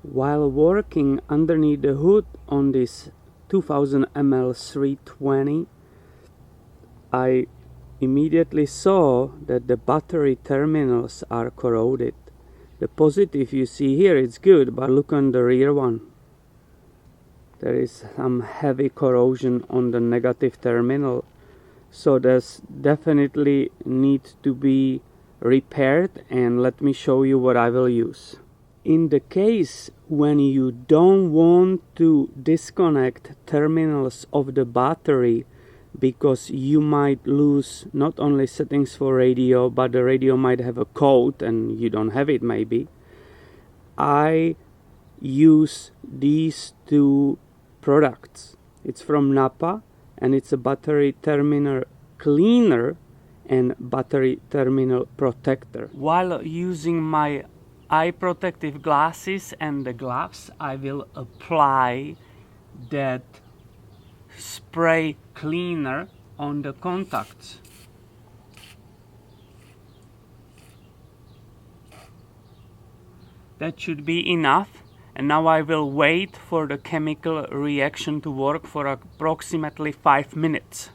While working underneath the hood on this 2000 ml 320, I immediately saw that the battery terminals are corroded. The positive you see here is good, but look on the rear one. There is some heavy corrosion on the negative terminal, so there's definitely need to be repaired, and let me show you what I will use. In the case when you don't want to disconnect terminals of the battery because you might lose not only settings for radio, but the radio might have a code and you don't have it maybe, I use these two products. It's from Napa and it's a battery terminal cleaner and battery terminal protector. While using my eye protective glasses and the gloves, I will apply that spray cleaner on the contacts. That should be enough, and now I will wait for the chemical reaction to work for approximately 5 minutes.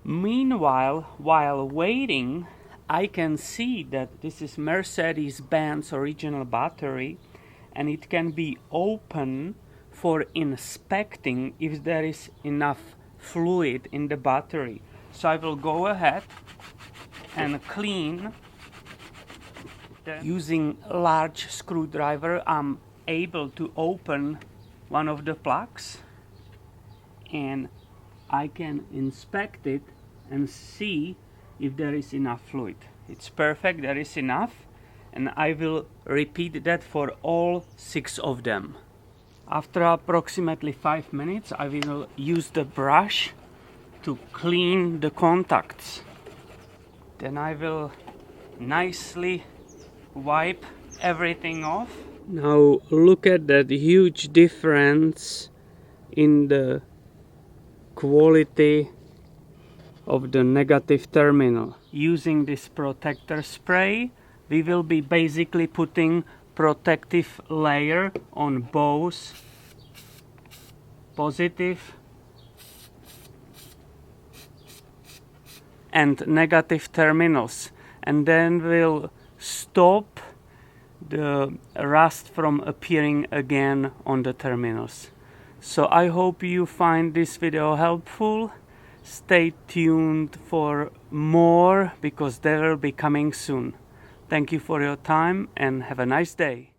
Meanwhile, while waiting, I can see that this is Mercedes-Benz original battery, and it can be open for inspecting if there is enough fluid in the battery. So I will go ahead and clean. Using a large screwdriver, I'm able to open one of the plugs and I can inspect it and see if there is enough fluid. It's perfect, there is enough, and I will repeat that for all 6 of them. After approximately 5 minutes, I will use the brush to clean the contacts. Then I will nicely wipe everything off. Now look at that huge difference in the quality of the negative terminal. Using this protector spray, we will be basically putting protective layer on both positive and negative terminals, and then we'll stop the rust from appearing again on the terminals. So I hope you find this video helpful. Stay tuned for more because they will be coming soon. Thank you for your time and have a nice day.